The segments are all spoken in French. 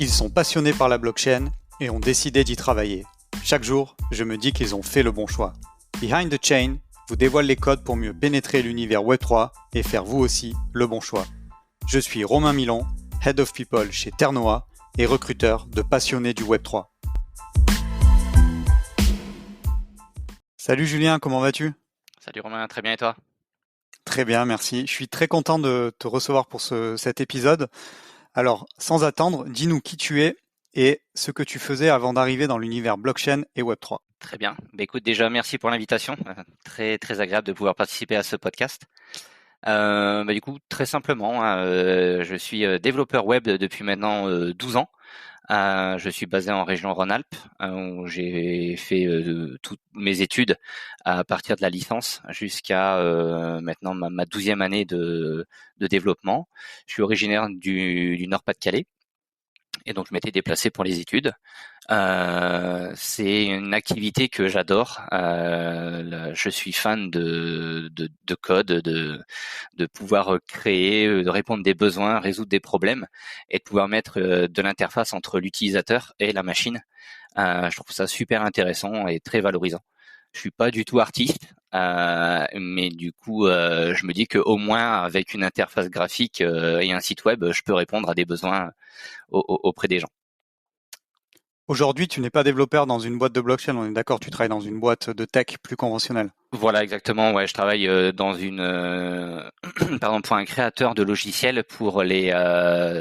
Ils sont passionnés par la blockchain et ont décidé d'y travailler. Chaque jour, je me dis qu'ils ont fait le bon choix. Behind the Chain vous dévoile les codes pour mieux pénétrer l'univers Web3 et faire vous aussi le bon choix. Je suis Romain Milon, Head of People chez Ternoa et recruteur de passionnés du Web3. Salut Julien, comment vas-tu ? Salut Romain, très bien et toi ? Très bien, merci. Je suis très content de te recevoir pour cet épisode. Alors, sans attendre, dis-nous qui tu es et ce que tu faisais avant d'arriver dans l'univers blockchain et Web3. Très bien. Écoute, déjà, merci pour l'invitation. Très, très agréable de pouvoir participer à ce podcast. Du coup, très simplement, je suis développeur web depuis maintenant 12 ans. Je suis basé en région Rhône-Alpes, où j'ai fait toutes mes études à partir de la licence jusqu'à maintenant ma 12e année de développement. Je suis originaire du Nord-Pas-de-Calais. Et donc je m'étais déplacé pour les études. C'est une activité que j'adore. Je suis fan de code, de pouvoir créer, de répondre des besoins, résoudre des problèmes et de pouvoir mettre de l'interface entre l'utilisateur et la machine. Je trouve ça super intéressant et très valorisant. Je suis pas du tout artiste, mais du coup, je me dis que au moins avec une interface graphique et un site web, je peux répondre à des besoins auprès des gens. Aujourd'hui, tu n'es pas développeur dans une boîte de blockchain, on est d'accord, tu travailles dans une boîte de tech plus conventionnelle. Voilà, exactement. Ouais, je travaille dans une, pour un créateur de logiciels pour les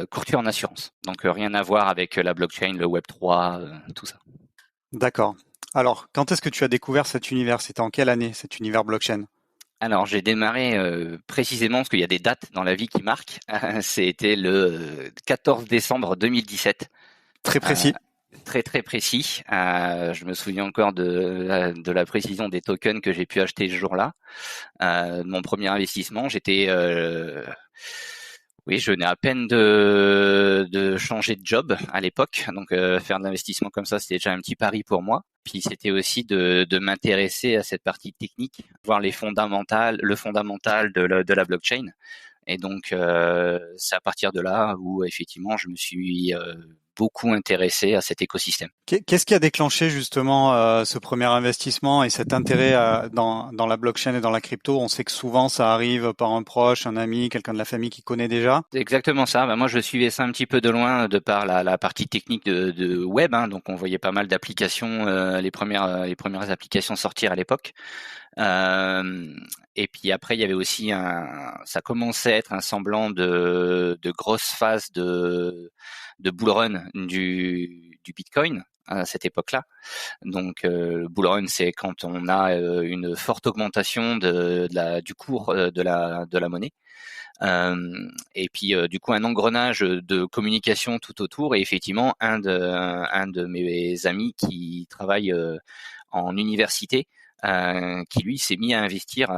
courtiers en assurance. Donc rien à voir avec la blockchain, le Web 3, tout ça. D'accord. Alors, quand est-ce que tu as découvert cet univers ? C'était en quelle année, cet univers blockchain ? Alors j'ai démarré précisément parce qu'il y a des dates dans la vie qui marquent. C'était le 14 décembre 2017. Très précis. Très très précis. Je me souviens encore de la précision des tokens que j'ai pu acheter ce jour-là. Mon premier investissement, je venais à peine de changer de job à l'époque, donc faire de l'investissement comme ça, c'était déjà un petit pari pour moi. Puis c'était aussi de m'intéresser à cette partie technique, voir le fondamental de la blockchain. Et donc c'est à partir de là où effectivement je me suis beaucoup intéressé à cet écosystème. Qu'est-ce qui a déclenché justement ce premier investissement et cet intérêt dans la blockchain et dans la crypto ? On sait que souvent ça arrive par un proche, un ami, quelqu'un de la famille qui connaît déjà. C'est exactement ça. Moi, je suivais ça un petit peu de loin de par la partie technique de web. Donc, on voyait pas mal d'applications, les premières applications sortir à l'époque. Et puis après, il y avait aussi ça commençait à être un semblant de grosse phase de bull run du Bitcoin à cette époque-là. Donc, le bull run, c'est quand on a une forte augmentation du cours de la monnaie. Et puis du coup un engrenage de communication tout autour. Et effectivement, un de mes amis qui travaille en université, qui lui s'est mis à investir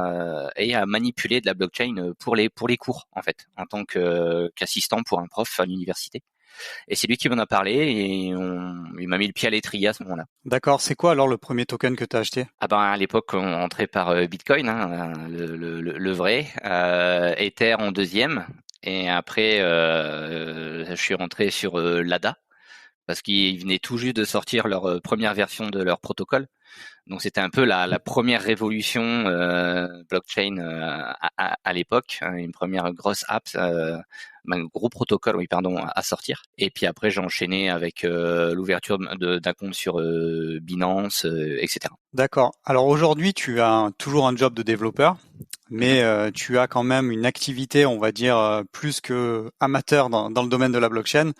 et à manipuler de la blockchain pour les cours en fait, en tant qu'assistant pour un prof à l'université. Et c'est lui qui m'en a parlé et il m'a mis le pied à l'étrier à ce moment-là. D'accord, c'est quoi alors le premier token que tu as acheté ? À l'époque, on entrait par Bitcoin, le vrai, Ether en deuxième, et après, je suis rentré sur l'ADA, parce qu'ils venaient tout juste de sortir leur première version de leur protocole. Donc c'était un peu la première révolution blockchain à l'époque, une première grosse app, un gros protocole, à sortir. Et puis après j'ai enchaîné avec l'ouverture d'un compte sur Binance, etc. D'accord. Alors aujourd'hui, tu as toujours un job de développeur, mais tu as quand même une activité, on va dire, plus que amateur dans le domaine de la blockchain.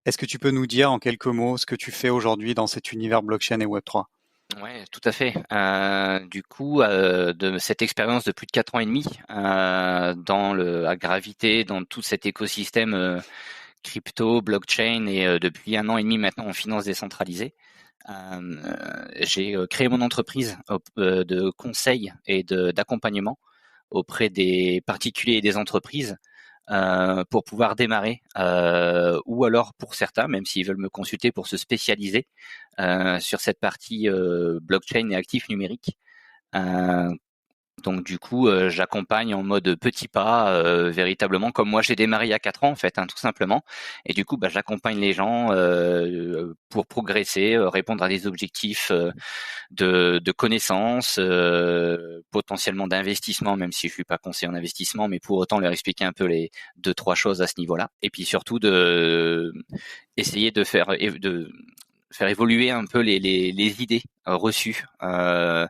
Est-ce que tu peux nous dire en quelques mots ce que tu fais aujourd'hui dans cet univers blockchain et Web3 ? Ouais, tout à fait. Du coup, de cette expérience de plus de 4 ans et demi à graviter dans tout cet écosystème crypto, blockchain et depuis 1 an et demi maintenant en finance décentralisée, j'ai créé mon entreprise de conseil et d'accompagnement auprès des particuliers et des entreprises pour pouvoir démarrer, ou alors pour certains, même s'ils veulent me consulter pour se spécialiser sur cette partie blockchain et actifs numériques. Donc du coup, j'accompagne en mode petit pas, véritablement comme moi j'ai démarré il y a 4 ans en fait, tout simplement. Et du coup, j'accompagne les gens pour progresser, répondre à des objectifs de connaissances, potentiellement d'investissement, même si je suis pas conseiller en investissement, mais pour autant leur expliquer un peu les deux trois choses à ce niveau-là. Et puis surtout de essayer de faire évoluer un peu les idées reçues, faire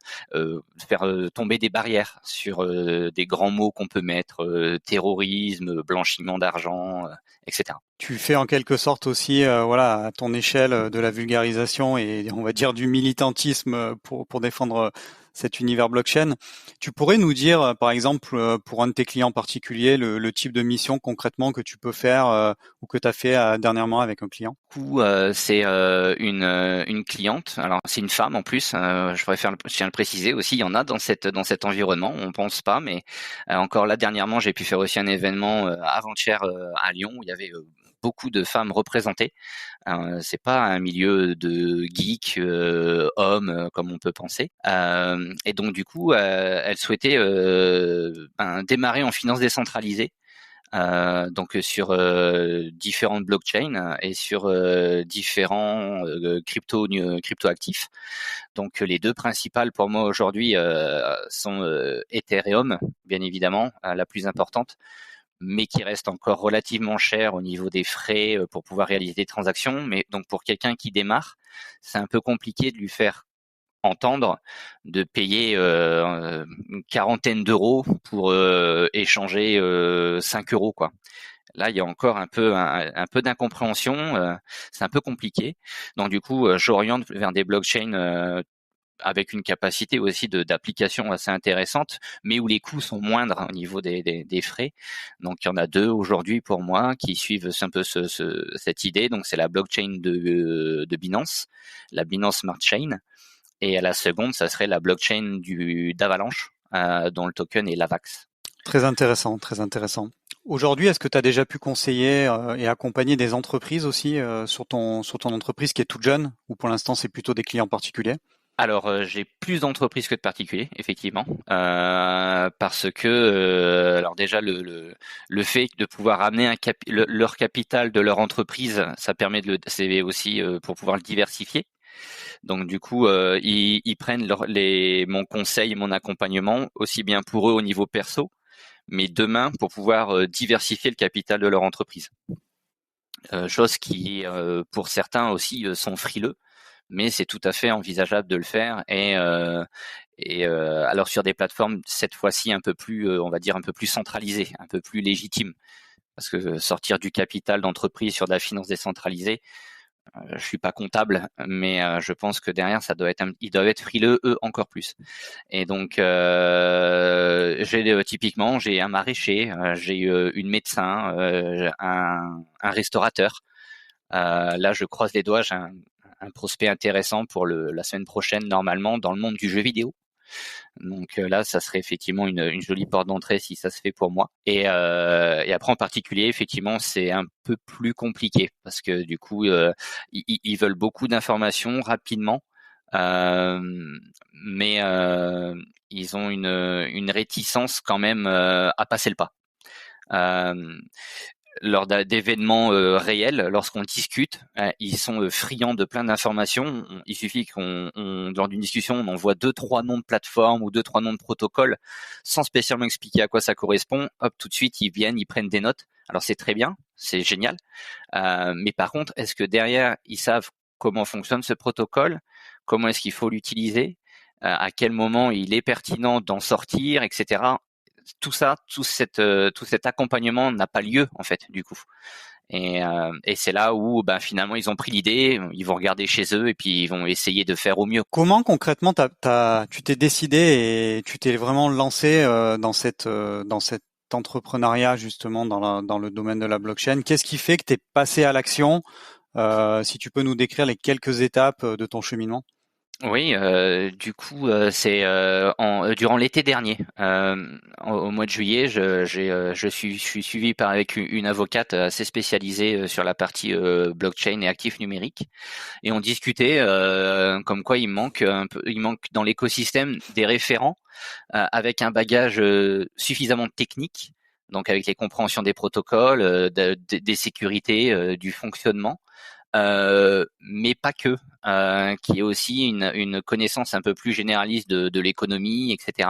tomber des barrières sur des grands mots qu'on peut mettre, terrorisme, blanchiment d'argent, etc. Tu fais en quelque sorte aussi, à ton échelle, de la vulgarisation et on va dire du militantisme pour défendre cet univers blockchain. Tu pourrais nous dire, par exemple, pour un de tes clients particuliers, le type de mission concrètement que tu peux faire ou que tu as fait dernièrement avec un client? Du coup, c'est une cliente. Alors c'est une femme en plus. Je tiens à le préciser aussi. Il y en a dans cet environnement. On pense pas, mais encore là dernièrement, j'ai pu faire aussi un événement avant-hier à Lyon où il y avait beaucoup de femmes représentées. C'est pas un milieu de geeks hommes comme on peut penser. Et donc du coup, elle souhaitait démarrer en finance décentralisée. Donc sur différentes blockchains et sur différents crypto actifs. Donc les deux principales pour moi aujourd'hui sont Ethereum, bien évidemment, la plus importante, mais qui reste encore relativement cher au niveau des frais pour pouvoir réaliser des transactions. Mais donc pour quelqu'un qui démarre, c'est un peu compliqué de lui faire entendre de payer une quarantaine d'euros pour échanger 5 euros, quoi. Là, il y a encore un peu d'incompréhension, c'est un peu compliqué. Donc du coup, j'oriente vers des blockchains avec une capacité aussi d'application assez intéressante, mais où les coûts sont moindres au niveau des frais. Donc il y en a deux aujourd'hui pour moi qui suivent un peu cette idée. Donc c'est la blockchain de Binance, la Binance Smart Chain, et à la seconde, ça serait la blockchain d'Avalanche, dont le token est l'AVAX. Très intéressant, très intéressant. Aujourd'hui, est-ce que tu as déjà pu conseiller et accompagner des entreprises aussi sur ton entreprise qui est toute jeune ou pour l'instant c'est plutôt des clients particuliers? Alors, j'ai plus d'entreprises que de particuliers, effectivement, parce que alors déjà le fait de pouvoir amener leur capital de leur entreprise, ça permet c'est aussi pour pouvoir le diversifier. Donc du coup, ils prennent mon conseil et mon accompagnement aussi bien pour eux au niveau perso, mais demain pour pouvoir diversifier le capital de leur entreprise. Chose qui, pour certains aussi, sont frileux, mais c'est tout à fait envisageable de le faire. Alors sur des plateformes cette fois-ci un peu plus, on va dire un peu plus centralisées, un peu plus légitimes, parce que sortir du capital d'entreprise sur de la finance décentralisée, je suis pas comptable, mais je pense que derrière ils doivent être frileux eux encore plus. Et donc typiquement j'ai un maraîcher, j'ai une médecin, un restaurateur. Là je croise les doigts, j'ai un prospect intéressant pour la semaine prochaine normalement dans le monde du jeu vidéo. Donc là, ça serait effectivement une jolie porte d'entrée si ça se fait pour moi. Et après en particulier, effectivement, c'est un peu plus compliqué parce que du coup, ils veulent beaucoup d'informations rapidement, euh, mais ils ont une réticence quand même à passer le pas. Euh, Lors d'événements réels, lorsqu'on discute, ils sont friands de plein d'informations. Il suffit lors d'une discussion, on envoie 2-3 noms de plateformes ou 2-3 noms de protocoles sans spécialement expliquer à quoi ça correspond. Hop, tout de suite, ils viennent, ils prennent des notes. Alors c'est très bien, c'est génial. Mais par contre, est-ce que derrière, ils savent comment fonctionne ce protocole? Comment est-ce qu'il faut l'utiliser? À quel moment il est pertinent d'en sortir, etc. Tout ça, tout cet accompagnement n'a pas lieu en fait du coup. Et c'est là où finalement ils ont pris l'idée, ils vont regarder chez eux et puis ils vont essayer de faire au mieux. Comment concrètement tu t'es décidé et tu t'es vraiment lancé dans cet entrepreneuriat justement dans le domaine de la blockchain? Qu'est-ce qui fait que tu es passé à l'action? Si tu peux nous décrire les quelques étapes de ton cheminement. Oui, du coup, c'est durant l'été dernier, au mois de juillet, je suis suivi par avec une avocate assez spécialisée sur la partie blockchain et actifs numériques, et on discutait comme quoi il manque dans l'écosystème des référents avec un bagage suffisamment technique, donc avec les compréhensions des protocoles, des sécurités, du fonctionnement, mais pas que, qui est aussi une connaissance un peu plus généraliste de l'économie, etc.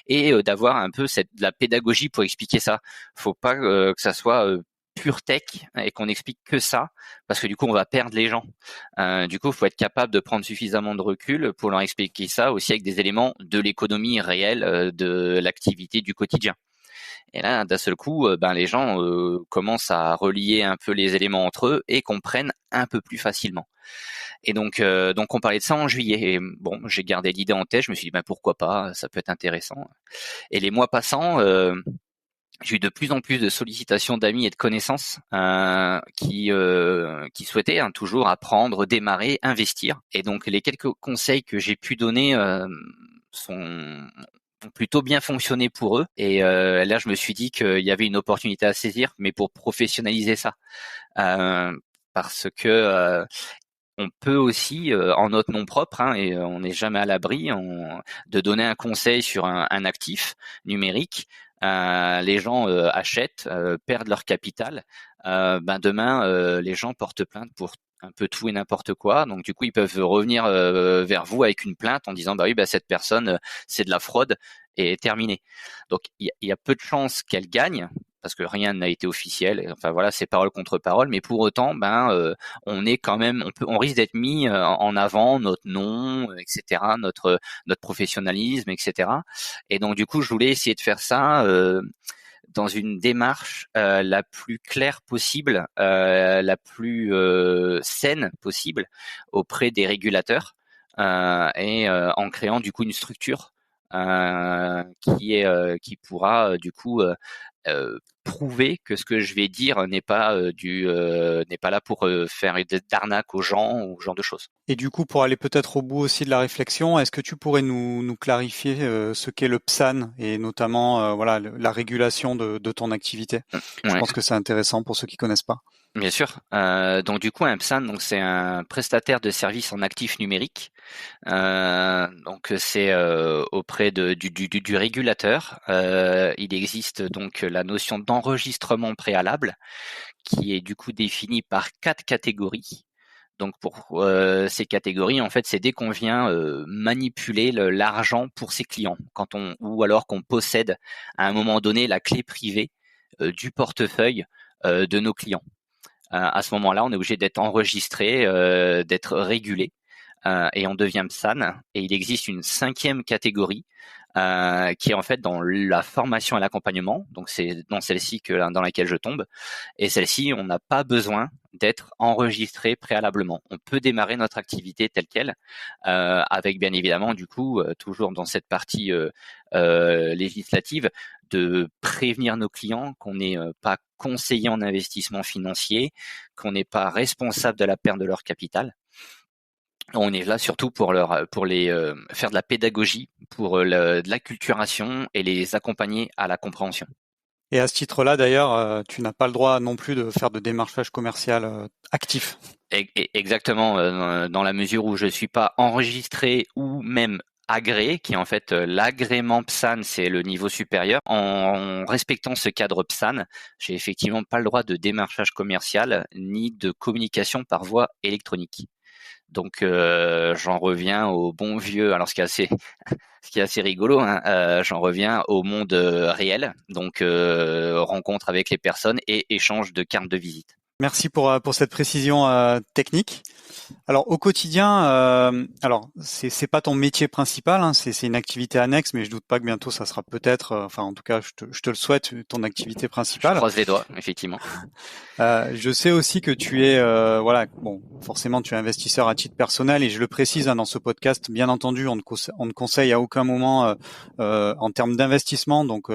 Et d'avoir un peu de la pédagogie pour expliquer ça. Faut pas que ça soit pure tech et qu'on explique que ça, parce que du coup on va perdre les gens. Du coup, il faut être capable de prendre suffisamment de recul pour leur expliquer ça aussi avec des éléments de l'économie réelle, de l'activité du quotidien. Et là, d'un seul coup, les gens commencent à relier un peu les éléments entre eux et comprennent un peu plus facilement. Et donc on parlait de ça en juillet. Et bon, j'ai gardé l'idée en tête. Je me suis dit, pourquoi pas, ça peut être intéressant. Et les mois passant, j'ai eu de plus en plus de sollicitations d'amis et de connaissances qui souhaitaient toujours apprendre, démarrer, investir. Et donc les quelques conseils que j'ai pu donner sont ont plutôt bien fonctionné pour eux. Et là, je me suis dit qu'il y avait une opportunité à saisir, mais pour professionnaliser ça, euh, parce que on peut aussi, en notre nom propre, et on n'est jamais à l'abri, de donner un conseil sur un actif numérique. Les gens achètent, perdent leur capital. Demain, les gens portent plainte pour un peu tout et n'importe quoi. Donc du coup, ils peuvent revenir vers vous avec une plainte en disant oui, cette personne, c'est de la fraude et terminé. Donc il y a peu de chances qu'elle gagne parce que rien n'a été officiel. Enfin voilà, c'est parole contre parole, mais pour autant, on est quand même, on risque d'être mis en avant, notre nom, etc., notre professionnalisme, etc. Et donc du coup, je voulais essayer de faire ça dans une démarche la plus claire possible, la plus saine possible auprès des régulateurs, et en créant du coup une structure qui pourra du coup prouver que ce que je vais dire n'est pas là pour faire d'arnaque aux gens ou ce genre de choses. Et du coup, pour aller peut-être au bout aussi de la réflexion, est-ce que tu pourrais nous clarifier ce qu'est le PSAN et notamment la régulation de ton activité? Je Ouais. pense que c'est intéressant pour ceux qui connaissent pas. Bien sûr. Donc du coup, un PSAN, donc c'est un prestataire de services en actifs numériques. Donc c'est auprès du régulateur. Il existe donc la notion d'enregistrement préalable qui est du coup définie par 4 catégories. Donc pour ces catégories, en fait, c'est dès qu'on vient manipuler l'argent pour ses clients, ou alors qu'on possède à un moment donné la clé privée du portefeuille de nos clients. À ce moment-là, on est obligé d'être enregistré, d'être régulé, et on devient PSAN. Et il existe une 5e catégorie qui est en fait dans la formation et l'accompagnement. Donc c'est dans celle-ci dans laquelle je tombe. Et celle-ci, on n'a pas besoin d'être enregistré préalablement. On peut démarrer notre activité telle quelle, avec bien évidemment du coup toujours dans cette partie législative, de prévenir nos clients qu'on n'est pas conseiller en investissement financier, qu'on n'est pas responsable de la perte de leur capital. On est là surtout pour les faire de la pédagogie, pour de l'acculturation et les accompagner à la compréhension. Et à ce titre-là, d'ailleurs, tu n'as pas le droit non plus de faire de démarchage commercial actif. Exactement, dans la mesure où je suis pas enregistré ou même agréé, qui est en fait l'agrément PSAN, c'est le niveau supérieur. En respectant ce cadre PSAN, j'ai effectivement pas le droit de démarchage commercial ni de communication par voie électronique. Donc j'en reviens au bon vieux. Alors ce qui est assez rigolo, j'en reviens au monde réel. Donc rencontre avec les personnes et échange de cartes de visite. Merci pour cette précision technique. Alors au quotidien, alors c'est pas ton métier principal, hein, c'est une activité annexe, mais je doute pas que bientôt ça sera peut-être, enfin en tout cas je te le souhaite, ton activité Je principale. croise les doigts, effectivement. Je sais aussi que tu es, bon, forcément tu es investisseur à titre personnel et je le précise dans ce podcast, bien entendu, on ne conseille à aucun moment en termes d'investissement, donc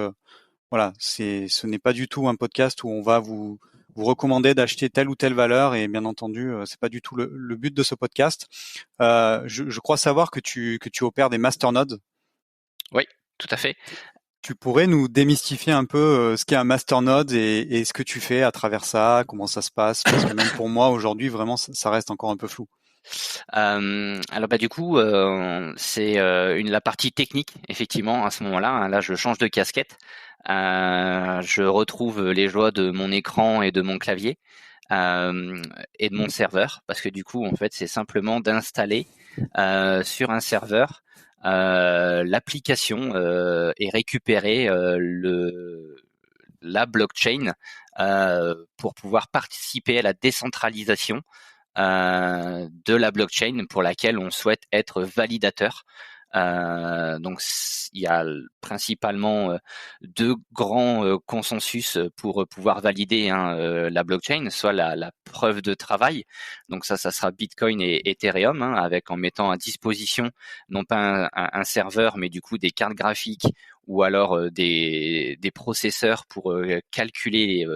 voilà, ce n'est pas du tout un podcast où on va vous vous recommander d'acheter telle ou telle valeur et bien entendu, c'est pas du tout le but de ce podcast. Je crois savoir que tu opères des masternodes. Oui, tout à fait. Tu pourrais nous démystifier un peu ce qu'est un masternode et ce que tu fais à travers ça, comment ça se passe, parce que même pour moi aujourd'hui vraiment ça reste encore un peu flou. Alors du coup, c'est la partie technique effectivement à ce moment-là. Hein. Là, je change de casquette. Je retrouve les joies de mon écran et de mon clavier et de mon serveur, parce que du coup, en fait, c'est simplement d'installer sur un serveur l'application et récupérer la blockchain pour pouvoir participer à la décentralisation de la blockchain pour laquelle on souhaite être validateur. Donc il y a principalement deux grands consensus pour pouvoir valider la blockchain, soit la preuve de travail, donc ça sera Bitcoin et Ethereum, avec en mettant à disposition non pas un serveur mais du coup des cartes graphiques ou alors des processeurs pour calculer,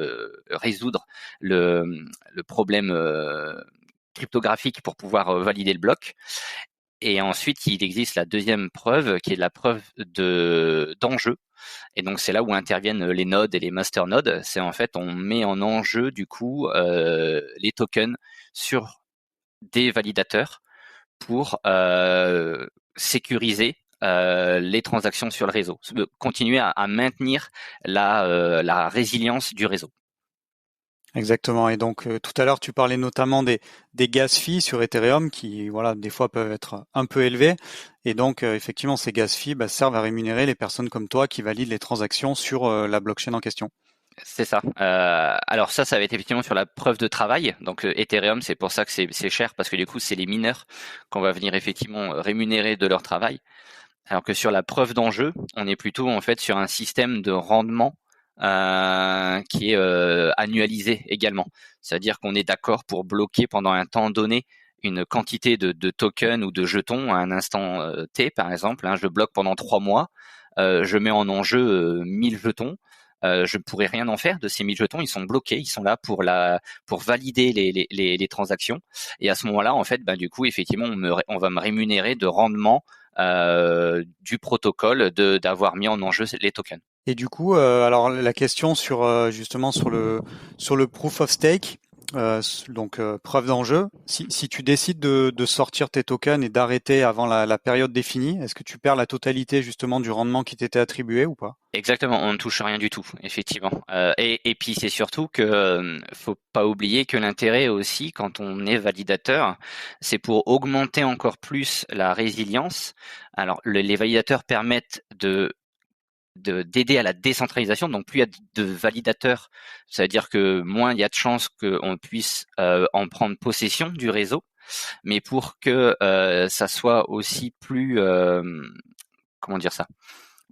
résoudre le problème cryptographique pour pouvoir valider le bloc. Et ensuite, il existe la deuxième preuve, qui est la preuve d'enjeu. Et donc, c'est là où interviennent les nodes et les masternodes. C'est en fait, on met en enjeu, du coup, les tokens sur des validateurs pour sécuriser les transactions sur le réseau, continuer à maintenir la résilience du réseau. Exactement. Et donc tout à l'heure, tu parlais notamment des gas fees sur Ethereum qui, voilà, des fois peuvent être un peu élevés. Et donc effectivement, ces gas fees servent à rémunérer les personnes comme toi qui valident les transactions sur la blockchain en question. C'est ça. Alors ça va être effectivement sur la preuve de travail. Donc Ethereum, c'est pour ça que c'est cher, parce que du coup, c'est les mineurs qu'on va venir effectivement rémunérer de leur travail. Alors que sur la preuve d'enjeu, on est plutôt en fait sur un système de rendement qui est annualisé également. C'est-à-dire qu'on est d'accord pour bloquer pendant un temps donné une quantité de tokens ou de jetons à un instant T, par exemple. Je bloque pendant 3 mois, je mets en enjeu 1000 jetons. Je ne pourrai rien en faire de ces 1000 jetons, ils sont bloqués, ils sont là pour valider les transactions. Et à ce moment-là, en fait, du coup, effectivement, on va me rémunérer de rendement du protocole d'avoir mis en enjeu les tokens. Et du coup, alors la question sur justement sur le proof of stake, donc preuve d'enjeu. Si tu décides de sortir tes tokens et d'arrêter avant la période définie, est-ce que tu perds la totalité justement du rendement qui t'était attribué ou pas? Exactement, on ne touche rien du tout, effectivement. Et puis c'est surtout que faut pas oublier que l'intérêt aussi, quand on est validateur, c'est pour augmenter encore plus la résilience. Alors les validateurs permettent d'aider à la décentralisation, donc plus il y a de validateurs, ça veut dire que moins il y a de chances qu'on puisse en prendre possession du réseau, mais pour que ça soit aussi plus comment dire ça,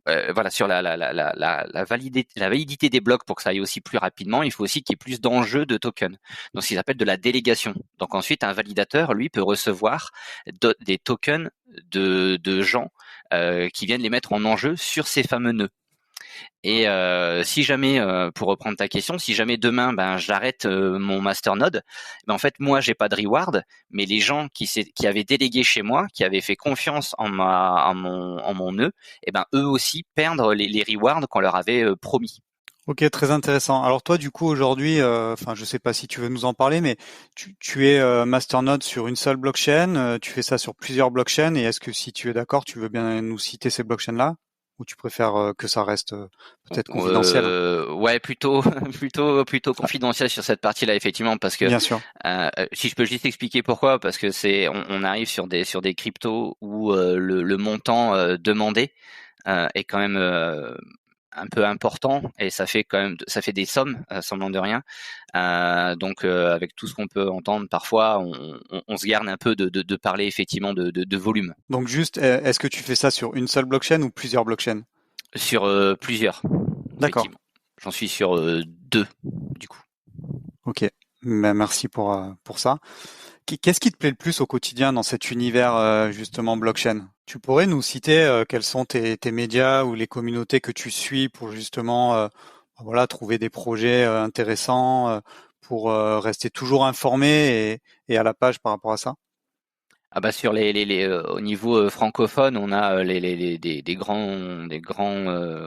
voilà, sur la validité des blocs, pour que ça aille aussi plus rapidement, il faut aussi qu'il y ait plus d'enjeux de tokens. Donc, ce qu'ils appellent de la délégation. Donc ensuite, un validateur, lui, peut recevoir des tokens de gens qui viennent les mettre en enjeu sur ces fameux nœuds. Et si jamais, pour reprendre ta question, si jamais demain j'arrête mon masternode, en fait moi j'ai pas de reward, mais les gens qui avaient délégué chez moi, qui avaient fait confiance en mon nœud, eux aussi perdent les rewards qu'on leur avait promis. Ok, très intéressant. Alors toi, du coup, aujourd'hui, enfin, je sais pas si tu veux nous en parler, mais tu es masternode sur une seule blockchain, tu fais ça sur plusieurs blockchains, et est-ce que si tu es d'accord, tu veux bien nous citer ces blockchains-là, ou tu préfères que ça reste peut-être confidentiel? Ouais, plutôt plutôt confidentiel sur cette partie-là, effectivement, parce que Bien sûr. si je peux juste expliquer pourquoi, parce que on arrive sur des cryptos où le montant demandé est quand même un peu important, et ça fait des sommes, semblant de rien. Donc avec tout ce qu'on peut entendre, parfois on se garde un peu de parler effectivement de volume. Donc juste, est-ce que tu fais ça sur une seule blockchain ou plusieurs blockchains? Sur plusieurs, D'accord. effectivement. J'en suis sur 2 du coup. Ok. Merci pour ça. Qu'est-ce qui te plaît le plus au quotidien dans cet univers justement blockchain? Tu pourrais nous citer quels sont tes médias ou les communautés que tu suis pour justement voilà trouver des projets intéressants pour rester toujours informé et à la page par rapport à ça? Ah bah sur au niveau francophone, on a des grands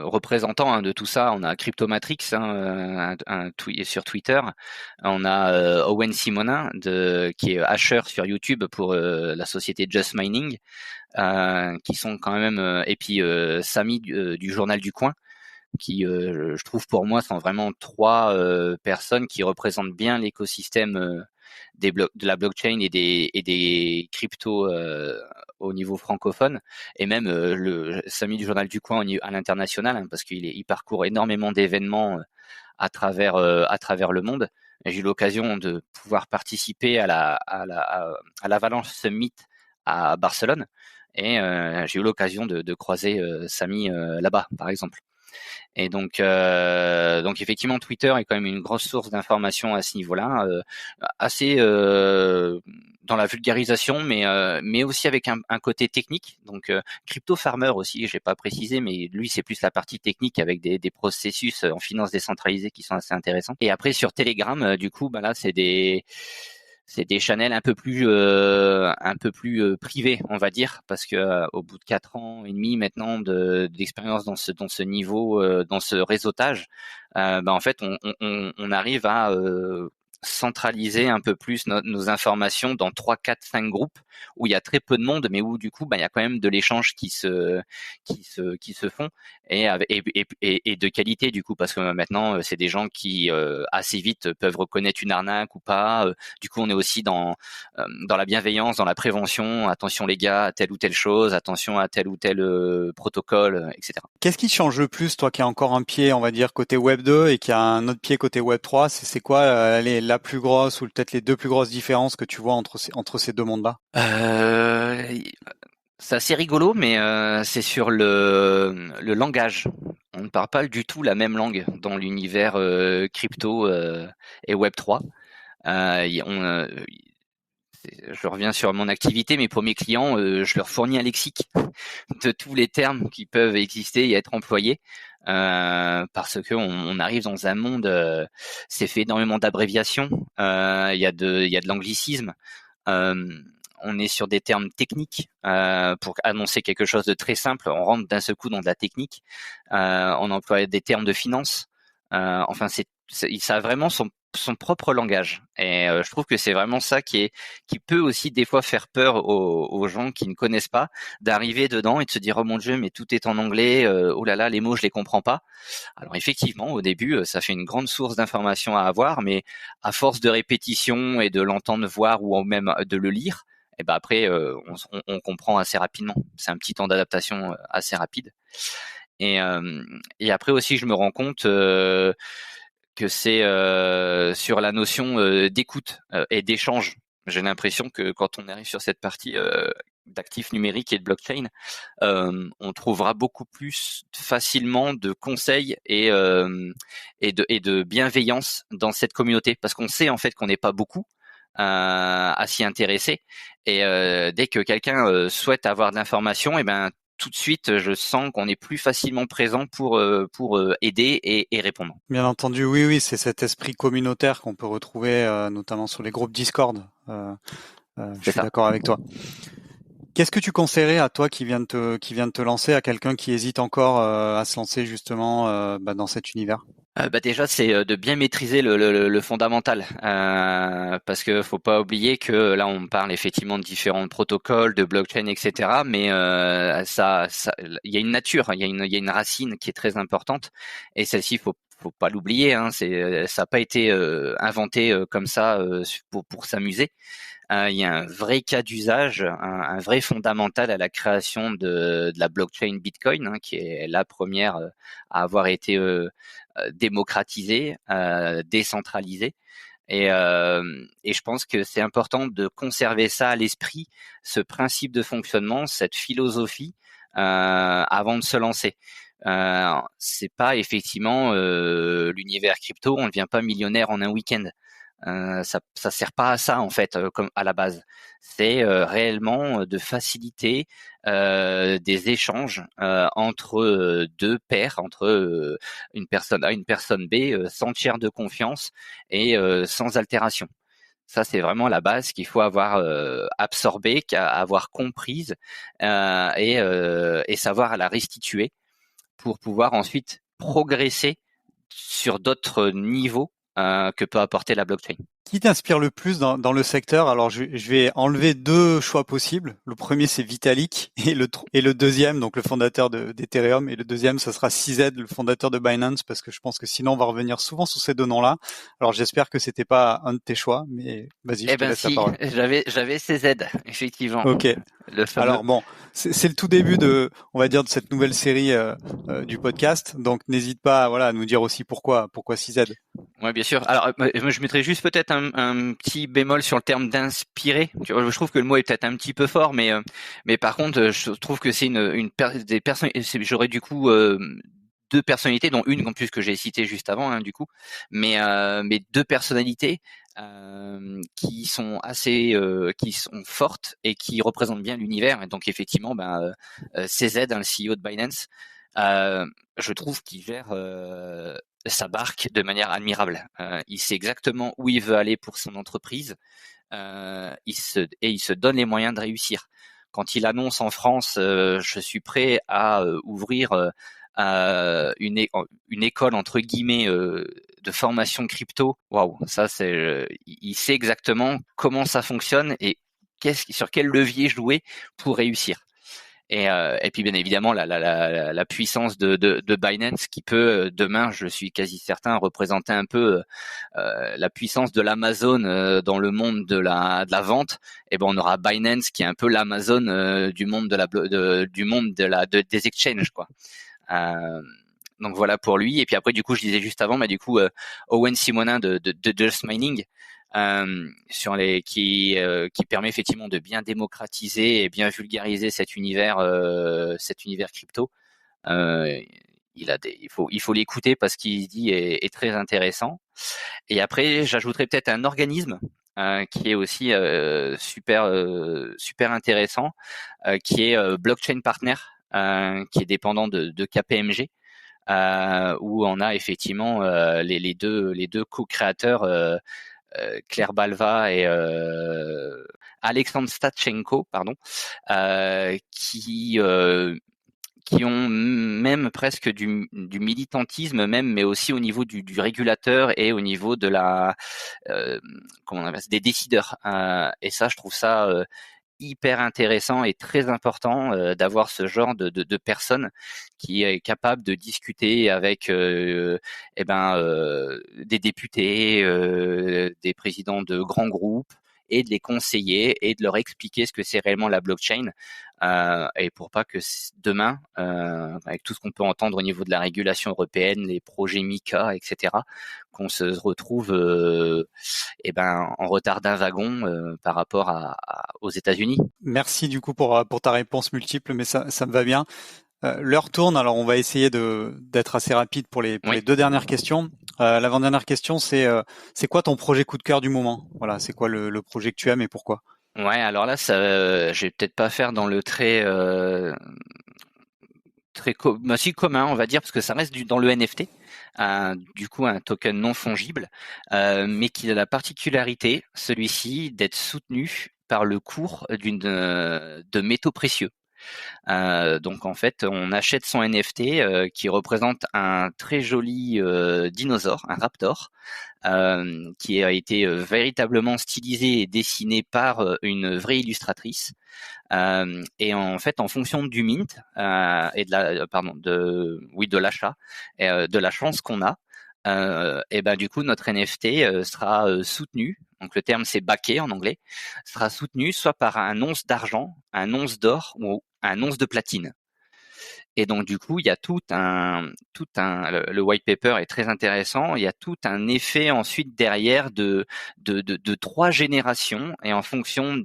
représentants hein, de tout ça. On a Cryptomatrix sur Twitter. On a Owen Simonin qui est hasher sur YouTube pour la société Just Mining, qui sont quand même et puis Samy du Journal du Coin, qui je trouve pour moi sont vraiment trois personnes qui représentent bien l'écosystème de la blockchain et des cryptos au niveau francophone, et même le Samy du Journal du Coin à l'international, hein, parce il parcourt énormément d'événements à travers le monde. J'ai eu l'occasion de pouvoir participer à l'Avalanche Summit à Barcelone, et j'ai eu l'occasion de croiser Samy là-bas, par exemple. Et donc effectivement, Twitter est quand même une grosse source d'information à ce niveau-là, assez dans la vulgarisation, mais aussi avec un côté technique. Donc Crypto Farmer aussi, j'ai pas précisé, mais lui c'est plus la partie technique avec des processus en finance décentralisée qui sont assez intéressants. Et après sur Telegram, du coup, bah là c'est des channels un peu plus privés, on va dire, parce que au bout de 4 ans et demi maintenant d'expérience dans ce niveau, dans ce réseautage, bah en fait on arrive à centraliser un peu plus nos informations dans 3, 4, 5 groupes où il y a très peu de monde, mais où du coup bah il y a quand même de l'échange qui se font, et de qualité du coup, parce que maintenant c'est des gens qui assez vite peuvent reconnaître une arnaque ou pas. Du coup on est aussi dans la bienveillance, dans la prévention. Attention les gars à telle ou telle chose, attention à tel ou tel protocole, etc. Qu'est-ce qui change le plus, toi qui as encore un pied, on va dire, côté Web 2 et qui a un autre pied côté Web 3? C'est quoi la plus grosse ou peut-être les deux plus grosses différences que tu vois entre ces deux mondes-là? C'est assez rigolo, mais c'est sur le langage. On ne parle pas du tout la même langue dans l'univers crypto et Web 3. Je reviens sur mon activité, mais pour mes clients, je leur fournis un lexique de tous les termes qui peuvent exister et être employés, parce que on arrive dans un monde, c'est fait énormément d'abréviations, il y a de l'anglicisme, on est sur des termes techniques pour annoncer quelque chose de très simple. On rentre d'un seul coup dans de la technique, on emploie des termes de finance. Enfin, ça a vraiment son propre langage, et je trouve que c'est vraiment ça qui peut aussi des fois faire peur aux gens qui ne connaissent pas, d'arriver dedans et de se dire oh mon Dieu, mais tout est en anglais, oh là là, les mots je les comprends pas. Alors effectivement au début ça fait une grande source d'information à avoir, mais à force de répétition et de l'entendre voir ou même de le lire, et ben après on comprend assez rapidement. C'est un petit temps d'adaptation assez rapide. Et, et après aussi, je me rends compte que c'est sur la notion d'écoute et d'échange. J'ai l'impression que quand on arrive sur cette partie d'actifs numériques et de blockchain, on trouvera beaucoup plus facilement de conseils et de bienveillance dans cette communauté, parce qu'on sait en fait qu'on n'est pas beaucoup à s'y intéresser, et dès que quelqu'un souhaite avoir de l'information, et ben tout de suite, je sens qu'on est plus facilement présent pour aider et répondre. Bien entendu, oui, oui, c'est cet esprit communautaire qu'on peut retrouver notamment sur les groupes Discord. Je C'est suis ça. d'accord avec toi. Qu'est-ce que tu conseillerais à toi qui vient de te lancer, à quelqu'un qui hésite encore à se lancer justement dans cet univers? Bah déjà, c'est de bien maîtriser le fondamental, parce que faut pas oublier que là, on parle effectivement de différents protocoles, de blockchain, etc. Mais il y a une nature, il y a une racine qui est très importante, et celle-ci, faut pas l'oublier. Hein, ça n'a pas été inventé comme ça pour s'amuser. Il y a un vrai cas d'usage, un vrai fondamental à la création de la blockchain Bitcoin, hein, qui est la première à avoir été démocratisée, décentralisée. Et je pense que c'est important de conserver ça à l'esprit, ce principe de fonctionnement, cette philosophie, avant de se lancer. C'est pas effectivement l'univers crypto, on ne devient pas millionnaire en un week-end. Ça sert pas à ça en fait, comme à la base. C'est réellement de faciliter des échanges entre deux pairs, entre une personne A et une personne B, sans tiers de confiance et sans altération. Ça, c'est vraiment la base qu'il faut avoir absorbée, avoir comprise et savoir la restituer pour pouvoir ensuite progresser sur d'autres niveaux que peut apporter la blockchain. Qui t'inspire le plus dans le secteur? Alors, je vais enlever deux choix possibles. Le premier, c'est Vitalik et le deuxième, donc le fondateur d'Ethereum, et le deuxième, ce sera CZ, le fondateur de Binance, parce que je pense que sinon, on va revenir souvent sur ces deux noms-là. Alors, j'espère que c'était pas un de tes choix, mais vas-y, je Eh te ben laisse la si, parole. j'avais CZ, effectivement, Ok. le fameux. Alors bon, c'est le tout début on va dire, de cette nouvelle série du podcast. Donc n'hésite pas, voilà, à nous dire aussi pourquoi 6Z. Ouais, bien sûr. Alors, je mettrais juste peut-être un petit bémol sur le terme d'inspirer. Tu vois, je trouve que le mot est peut-être un petit peu fort, mais par contre, je trouve que c'est des personnes. J'aurais du coup deux personnalités, dont une en plus que j'ai citée juste avant, hein, du coup, mais deux personnalités qui sont fortes et qui représentent bien l'univers. Et donc effectivement, CZ, hein, le CEO de Binance, je trouve qu'il gère sa barque de manière admirable. Il sait exactement où il veut aller pour son entreprise. Il se donne les moyens de réussir. Quand il annonce en France, je suis prêt à ouvrir une école entre guillemets de formation crypto. Waouh, ça il sait exactement comment ça fonctionne et sur quel levier jouer pour réussir. Et puis bien évidemment la puissance de Binance qui peut demain, je suis quasi certain, représenter un peu la puissance de l'Amazon dans le monde de la vente. Et ben on aura Binance qui est un peu l'Amazon du monde des exchanges quoi. Euh, donc voilà pour lui. Et puis après, du coup, je disais juste avant, mais du coup, Owen Simonin de Just Mining, qui permet effectivement de bien démocratiser et bien vulgariser cet univers crypto. Euh, il faut l'écouter parce qu'il dit est très intéressant. Et après, j'ajouterais peut-être un organisme qui est aussi super intéressant, qui est Blockchain Partner, qui est dépendant de KPMG, où on a effectivement les deux co-créateurs, Claire Balva et Alexandre Statchenko, pardon, qui ont même presque du militantisme même, mais aussi au niveau du régulateur et au niveau de comment on appelle ça, des décideurs. Et ça, je trouve ça hyper intéressant et très important d'avoir ce genre de personnes qui est capable de discuter avec des députés, des présidents de grands groupes et de les conseiller et de leur expliquer ce que c'est réellement la blockchain et pour pas que demain, avec tout ce qu'on peut entendre au niveau de la régulation européenne, les projets MiCA, etc., qu'on se retrouve en retard d'un wagon par rapport aux États-Unis. Merci du coup pour ta réponse multiple, mais ça me va bien. L'heure tourne, alors on va essayer d'être assez rapide pour Oui. les deux dernières questions. L'avant-dernière question, c'est quoi ton projet coup de cœur du moment? Voilà, c'est quoi le projet que tu aimes et pourquoi? Ouais, alors là, je vais peut-être pas faire dans le si commun, on va dire, parce que ça reste dans le NFT, du coup un token non fongible, mais qui a la particularité, celui-ci, d'être soutenu par le cours de métaux précieux. Donc en fait, on achète son NFT qui représente un très joli dinosaure, un raptor, qui a été véritablement stylisé et dessiné par une vraie illustratrice. Et en fait, en fonction du mint et de l'achat, de la chance qu'on a, et ben du coup notre NFT sera soutenu. Donc le terme c'est backé en anglais, sera soutenu soit par un once d'argent, un once d'or ou un once de platine. Et donc du coup, il y a le white paper est très intéressant. Il y a tout un effet ensuite derrière de trois générations et en fonction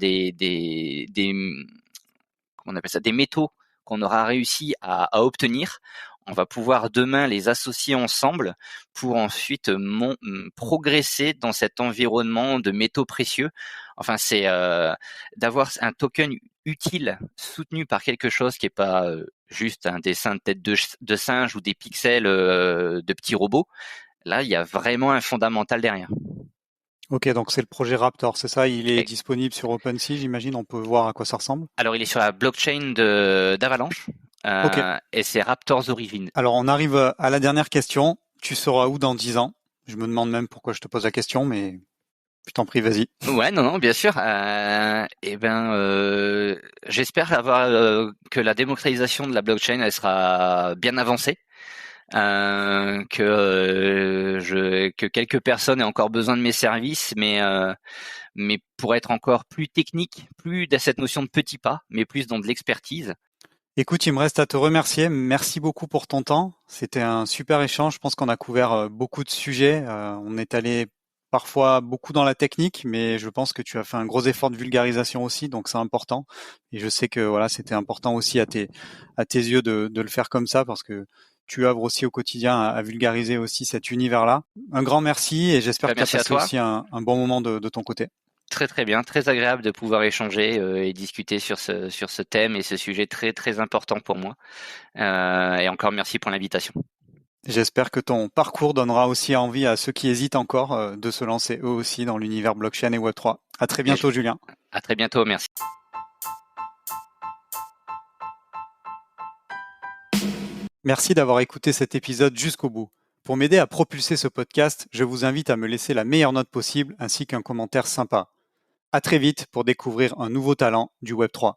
comment on appelle ça, des métaux qu'on aura réussi à obtenir, On va pouvoir demain les associer ensemble pour ensuite progresser dans cet environnement de métaux précieux. Enfin, c'est d'avoir un token utile soutenu par quelque chose qui est pas juste un dessin de tête de singe ou des pixels de petits robots. Là, il y a vraiment un fondamental derrière. Ok, donc c'est le projet Raptor, c'est ça? Il est disponible sur OpenSea, j'imagine. On peut voir à quoi ça ressemble. Alors, il est sur la blockchain d'Avalanche. Ok. Et c'est Raptors Origin. Alors, on arrive à la dernière question. Tu seras où dans 10 ans? Je me demande même pourquoi je te pose la question, mais je t'en prie, vas-y. Ouais, non, bien sûr. J'espère avoir que la démocratisation de la blockchain elle sera bien avancée. Que quelques personnes aient encore besoin de mes services, mais pour être encore plus technique, plus dans cette notion de petits pas, mais plus dans de l'expertise. Écoute, il me reste à te remercier. Merci beaucoup pour ton temps. C'était un super échange. Je pense qu'on a couvert beaucoup de sujets. On est allé parfois beaucoup dans la technique, mais je pense que tu as fait un gros effort de vulgarisation aussi, donc c'est important. Et je sais que voilà, c'était important aussi à tes yeux de le faire comme ça, parce que tu œuvres aussi au quotidien à vulgariser aussi cet univers-là. Un grand merci et j'espère que tu as Merci à passé toi. aussi un bon moment de ton côté. Très très bien, très agréable de pouvoir échanger et discuter sur ce thème et ce sujet très très important pour moi. Et encore merci pour l'invitation. J'espère que ton parcours donnera aussi envie à ceux qui hésitent encore de se lancer eux aussi dans l'univers blockchain et Web3. À très bientôt, Julien. À très bientôt, merci. Merci d'avoir écouté cet épisode jusqu'au bout. Pour m'aider à propulser ce podcast, je vous invite à me laisser la meilleure note possible ainsi qu'un commentaire sympa. À très vite pour découvrir un nouveau talent du Web3.